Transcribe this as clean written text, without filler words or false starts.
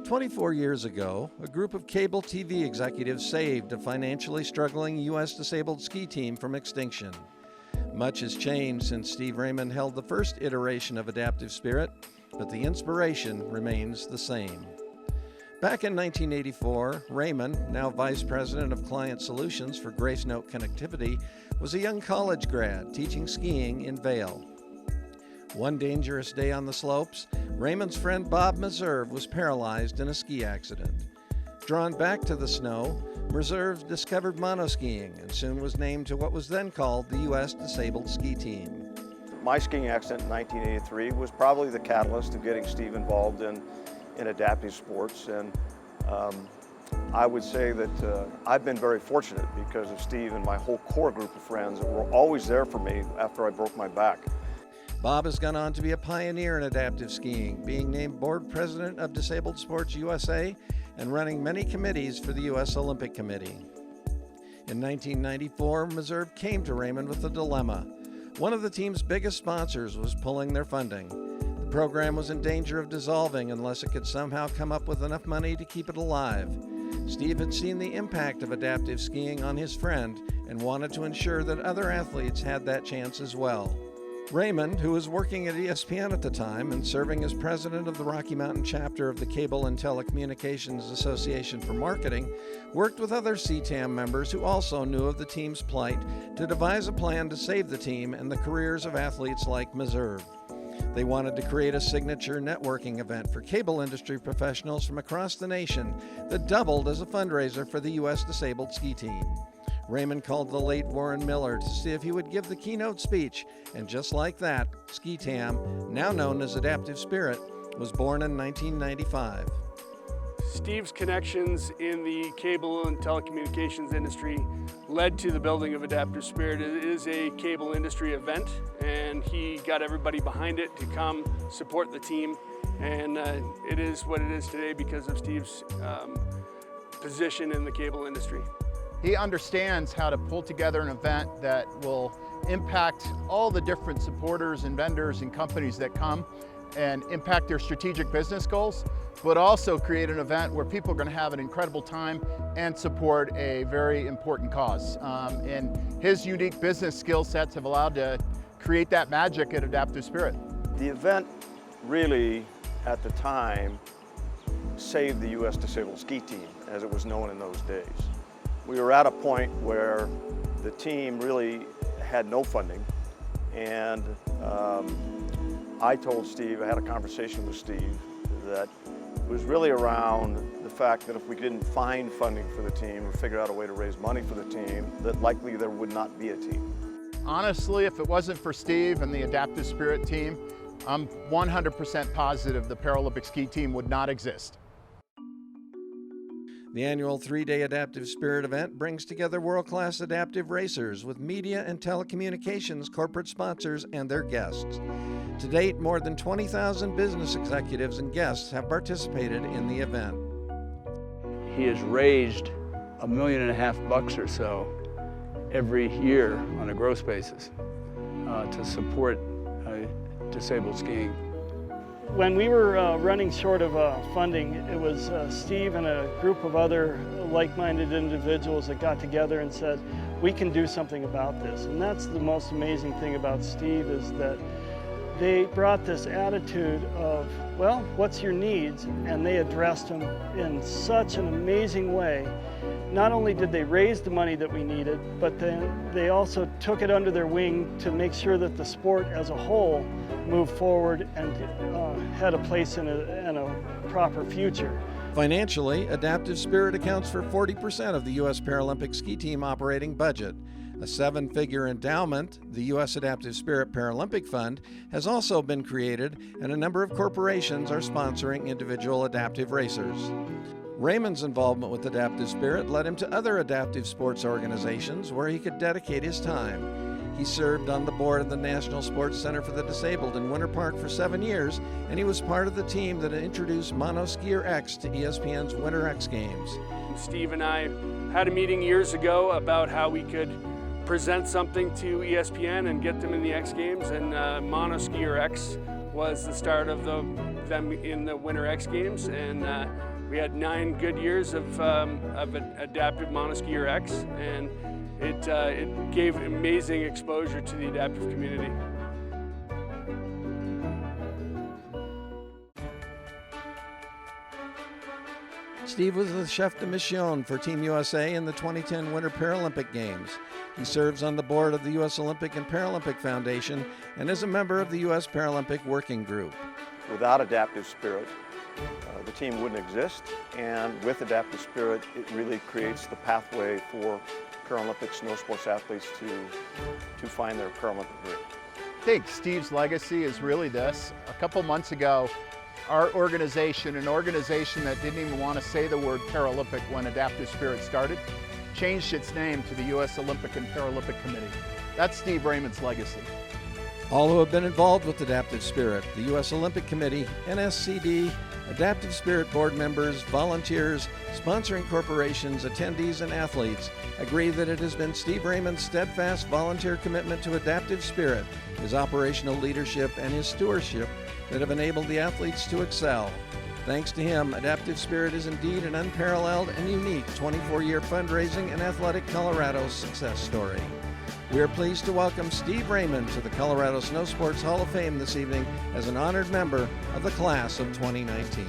24 years ago, a group of cable TV executives saved a financially struggling U.S. disabled ski team from extinction. Much has changed since Steve Raymond held the first iteration of Adaptive Spirit, but the inspiration remains the same. Back in 1984, Raymond, now Vice President of Client Solutions for Grace Note Connectivity, was a young college grad teaching skiing in Vail. One dangerous day on the slopes, Raymond's friend Bob Meserve was paralyzed in a ski accident. Drawn back to the snow, Meserve discovered monoskiing and soon was named to what was then called the U.S. Disabled Ski Team. My skiing accident in 1983 was probably the catalyst of getting Steve involved in adaptive sports, and I would say that I've been very fortunate because of Steve and my whole core group of friends that were always there for me after I broke my back. Bob has gone on to be a pioneer in adaptive skiing, being named Board President of Disabled Sports USA and running many committees for the U.S. Olympic Committee. In 1994, Meserve came to Raymond with a dilemma. One of the team's biggest sponsors was pulling their funding. The program was in danger of dissolving unless it could somehow come up with enough money to keep it alive. Steve had seen the impact of adaptive skiing on his friend and wanted to ensure that other athletes had that chance as well. Raymond, who was working at ESPN at the time and serving as president of the Rocky Mountain chapter of the Cable and Telecommunications Association for Marketing, worked with other CTAM members who also knew of the team's plight to devise a plan to save the team and the careers of athletes like Meserve. They wanted to create a signature networking event for cable industry professionals from across the nation that doubled as a fundraiser for the U.S. Disabled Ski Team. Raymond called the late Warren Miller to see if he would give the keynote speech, and just like that, Ski Tam, now known as Adaptive Spirit, was born in 1995. Steve's connections in the cable and telecommunications industry led to the building of Adaptive Spirit. It is a cable industry event, and he got everybody behind it to come support the team, and it is what it is today because of Steve's position in the cable industry. He understands how to pull together an event that will impact all the different supporters and vendors and companies that come and impact their strategic business goals, but also create an event where people are going to have an incredible time and support a very important cause. And his unique business skill sets have allowed to create that magic at Adaptive Spirit. The event really, at the time, saved the U.S. Disabled Ski Team, as it was known in those days. We were at a point where the team really had no funding, and I told Steve, I had a conversation with Steve, that it was really around the fact that if we didn't find funding for the team or figure out a way to raise money for the team, that likely there would not be a team. Honestly, if it wasn't for Steve and the Adaptive Spirit team, I'm 100% positive the Paralympic ski team would not exist. The annual three-day Adaptive Spirit event brings together world-class adaptive racers with media and telecommunications corporate sponsors and their guests. To date, more than 20,000 business executives and guests have participated in the event. He has raised $1.5 million or so every year on a gross basis to support disabled skiing. When we were running short of funding, it was Steve and a group of other like-minded individuals that got together and said, we can do something about this. And that's the most amazing thing about Steve, is that they brought this attitude of, well, what's your needs? And they addressed them in such an amazing way. Not only did they raise the money that we needed, but then they also took it under their wing to make sure that the sport as a whole moved forward and had a place in a proper future. Financially, Adaptive Spirit accounts for 40% of the U.S. Paralympic ski team operating budget. A seven-figure endowment, the U.S. Adaptive Spirit Paralympic Fund, has also been created, and a number of corporations are sponsoring individual adaptive racers. Raymond's involvement with Adaptive Spirit led him to other adaptive sports organizations where he could dedicate his time. He served on the board of the National Sports Center for the Disabled in Winter Park for 7 years, and he was part of the team that introduced Monoskier X to ESPN's Winter X Games. Steve and I had a meeting years ago about how we could present something to ESPN and get them in the X Games, and Monoskier X was the start of the them in the Winter X Games, and we had 9 good years of adaptive monoskier X, and it gave amazing exposure to the adaptive community. Steve was the chef de mission for Team USA in the 2010 Winter Paralympic Games. He serves on the board of the U.S. Olympic and Paralympic Foundation and is a member of the U.S. Paralympic Working Group. Without adaptive spirit, the team wouldn't exist, and with adaptive spirit, it really creates the pathway for Paralympic snow sports athletes to find their Paralympic dream. I think Steve's legacy is really this. A couple months ago, our organization, an organization that didn't even want to say the word Paralympic when Adaptive Spirit started, changed its name to the U.S. Olympic and Paralympic Committee. That's Steve Raymond's legacy. All who have been involved with Adaptive Spirit, the U.S. Olympic Committee, NSCD, Adaptive Spirit board members, volunteers, sponsoring corporations, attendees, and athletes agree that it has been Steve Raymond's steadfast volunteer commitment to Adaptive Spirit, his operational leadership, and his stewardship that have enabled the athletes to excel. Thanks to him, Adaptive Spirit is indeed an unparalleled and unique 24-year fundraising and athletic Colorado success story. We are pleased to welcome Steve Raymond to the Colorado Snowsports Hall of Fame this evening as an honored member of the class of 2019.